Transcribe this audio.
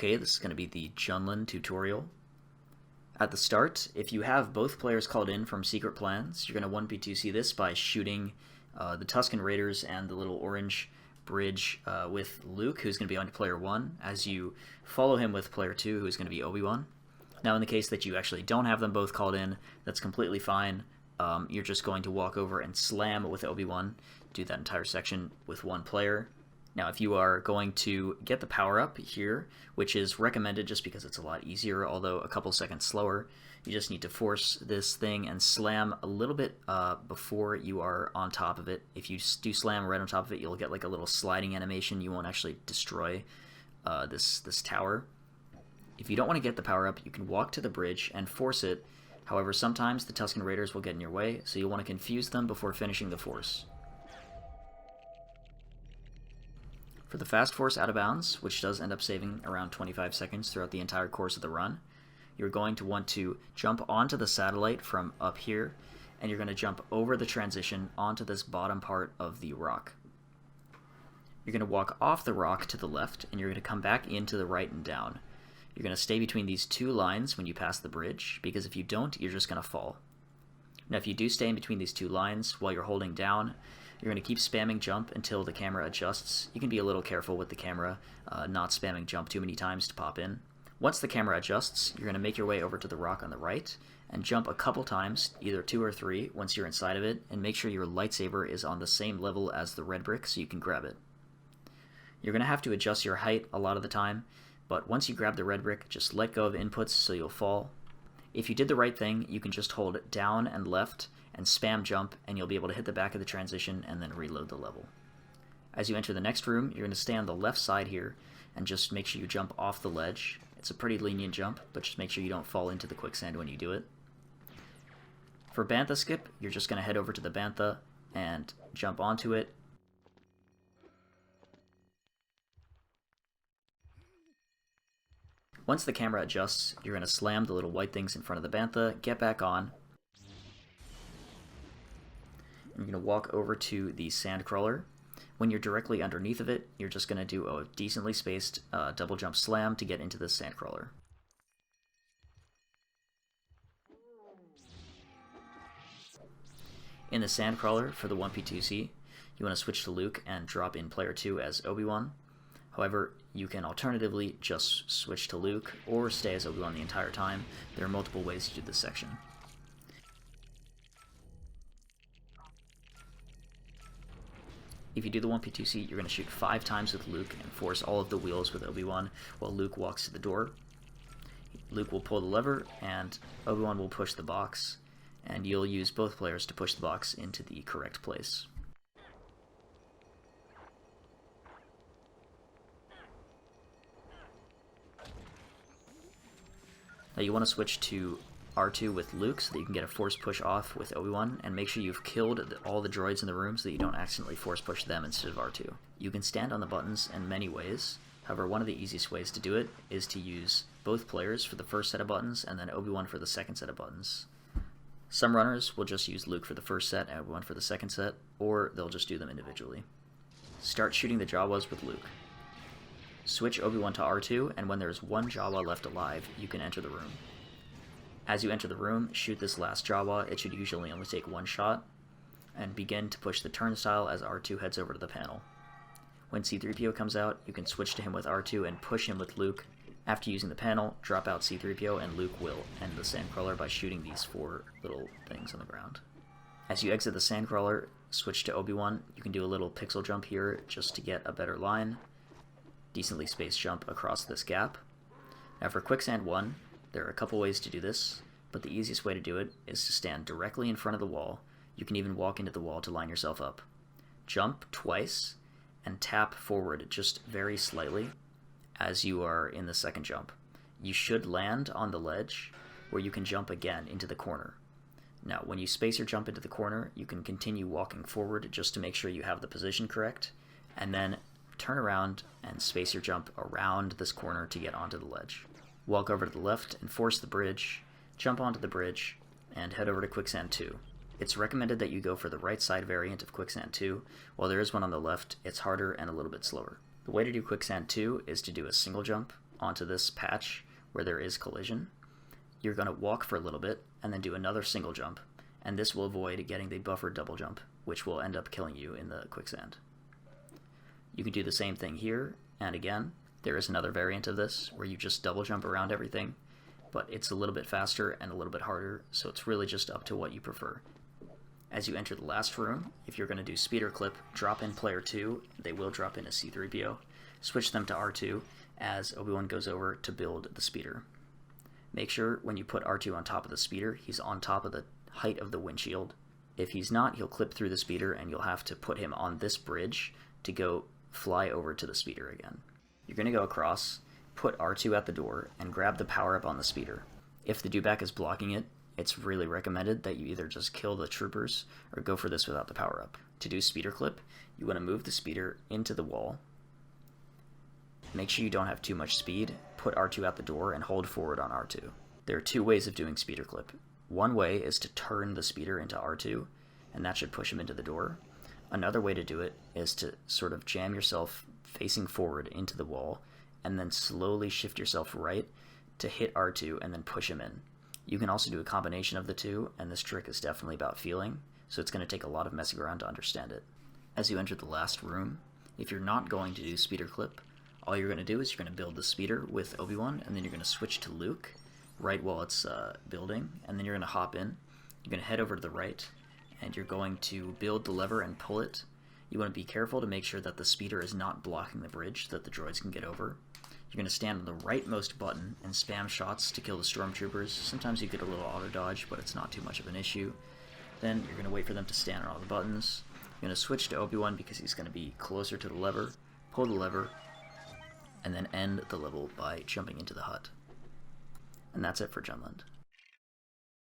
Okay, this is going to be the Jundland tutorial. At the start, if you have both players called in from secret plans, you're going to 1p2c this by shooting the Tusken Raiders and the little orange bridge with Luke, who's going to be on player 1, as you follow him with player 2, who's going to be Obi-Wan. Now in the case that you actually don't have them both called in, that's completely fine. You're just going to walk over and slam with Obi-Wan, do that entire section with one player. Now if you are going to get the power-up here, which is recommended just because it's a lot easier, although a couple seconds slower, you just need to force this thing and slam a little bit before you are on top of it. If you do slam right on top of it, you'll get like a little sliding animation. You won't actually destroy this tower. If you don't want to get the power-up, you can walk to the bridge and force it. However, sometimes the Tusken Raiders will get in your way, so you'll want to confuse them before finishing the force. For the fast force out of bounds, which does end up saving around 25 seconds throughout the entire course of the run, you're going to want to jump onto the satellite from up here, and you're going to jump over the transition onto this bottom part of the rock. You're going to walk off the rock to the left, and you're going to come back into the right and down. You're going to stay between these two lines when you pass the bridge, because if you don't, you're just going to fall. Now if you do stay in between these two lines while you're holding down, you're going to keep spamming jump until the camera adjusts. You can be a little careful with the camera, not spamming jump too many times to pop in. Once the camera adjusts, you're going to make your way over to the rock on the right and jump a couple times, either 2 or 3, once you're inside of it, and make sure your lightsaber is on the same level as the red brick so you can grab it. You're going to have to adjust your height a lot of the time, but once you grab the red brick, just let go of inputs so you'll fall. If you did the right thing, you can just hold down and left and spam jump, and you'll be able to hit the back of the transition and then reload the level. As you enter the next room, you're going to stay on the left side here and just make sure you jump off the ledge. It's a pretty lenient jump, but just make sure you don't fall into the quicksand when you do it. For Bantha skip, you're just going to head over to the Bantha and jump onto it. Once the camera adjusts, you're going to slam the little white things in front of the Bantha, get back on, and you're going to walk over to the Sandcrawler. When you're directly underneath of it, you're just going to do a decently spaced double jump slam to get into the Sandcrawler. In the Sandcrawler, for the 1p2c, you want to switch to Luke and drop in player 2 as Obi-Wan. However, you can alternatively just switch to Luke or stay as Obi-Wan the entire time. There are multiple ways to do this section. If you do the 1p2c, you're going to shoot 5 times with Luke and force all of the wheels with Obi-Wan while Luke walks to the door. Luke will pull the lever and Obi-Wan will push the box, and you'll use both players to push the box into the correct place. Now you want to switch to R2 with Luke so that you can get a force push off with Obi-Wan, and make sure you've killed all the droids in the room so that you don't accidentally force push them instead of R2. You can stand on the buttons in many ways. However, one of the easiest ways to do it is to use both players for the first set of buttons and then Obi-Wan for the second set of buttons. Some runners will just use Luke for the first set and Obi-Wan for the second set, or they'll just do them individually. Start shooting the Jawas with Luke. Switch Obi-Wan to R2, and when there's one Jawa left alive, you can enter the room. As you enter the room, shoot this last Jawa. It should usually only take one shot, and begin to push the turnstile as R2 heads over to the panel. When C-3PO comes out, you can switch to him with R2 and push him with Luke. After using the panel, drop out C-3PO, and Luke will end the Sandcrawler by shooting these 4 little things on the ground. As you exit the Sandcrawler, switch to Obi-Wan. You can do a little pixel jump here just to get a better line. Decently spaced jump across this gap. Now for Quicksand 1, there are a couple ways to do this, but the easiest way to do it is to stand directly in front of the wall. You can even walk into the wall to line yourself up. Jump twice, and tap forward just very slightly as you are in the second jump. You should land on the ledge, where you can jump again into the corner. Now, when you space your jump into the corner, you can continue walking forward just to make sure you have the position correct, and then turn around and space your jump around this corner to get onto the ledge. Walk over to the left and force the bridge, jump onto the bridge, and head over to Quicksand 2. It's recommended that you go for the right side variant of Quicksand 2. While there is one on the left, it's harder and a little bit slower. The way to do Quicksand 2 is to do a single jump, onto this patch where there is collision, you're going to walk for a little bit and then do another single jump, and this will avoid getting the buffered double jump, which will end up killing you in the quicksand. You can do the same thing here, and again, there is another variant of this where you just double jump around everything, but it's a little bit faster and a little bit harder, so it's really just up to what you prefer. As you enter the last room, if you're going to do speeder clip, drop in player 2, they will drop in a C-3PO, switch them to R2 as Obi-Wan goes over to build the speeder. Make sure when you put R2 on top of the speeder, he's on top of the height of the windshield. If he's not, he'll clip through the speeder and you'll have to put him on this bridge to go fly over to the speeder again. You're going to go across, put R2 at the door, and grab the power-up on the speeder. If the dewback is blocking it, it's really recommended that you either just kill the troopers or go for this without the power-up. To do speeder clip, you want to move the speeder into the wall. Make sure you don't have too much speed, put R2 out the door, and hold forward on R2. There are two ways of doing speeder clip. One way is to turn the speeder into R2, and that should push him into the door. Another way to do it is to sort of jam yourself facing forward into the wall, and then slowly shift yourself right to hit R2 and then push him in. You can also do a combination of the two, and this trick is definitely about feeling, so it's going to take a lot of messing around to understand it. As you enter the last room, if you're not going to do speeder clip, all you're going to do is you're going to build the speeder with Obi-Wan, and then you're going to switch to Luke right while it's building, and then you're going to hop in. You're going to head over to the right, and you're going to build the lever and pull it. You want to be careful to make sure that the speeder is not blocking the bridge so that the droids can get over. You're going to stand on the rightmost button and spam shots to kill the stormtroopers. Sometimes you get a little auto dodge, but it's not too much of an issue. Then you're going to wait for them to stand on all the buttons. You're going to switch to Obi-Wan because he's going to be closer to the lever, pull the lever, and then end the level by jumping into the hut. And that's it for Jundland.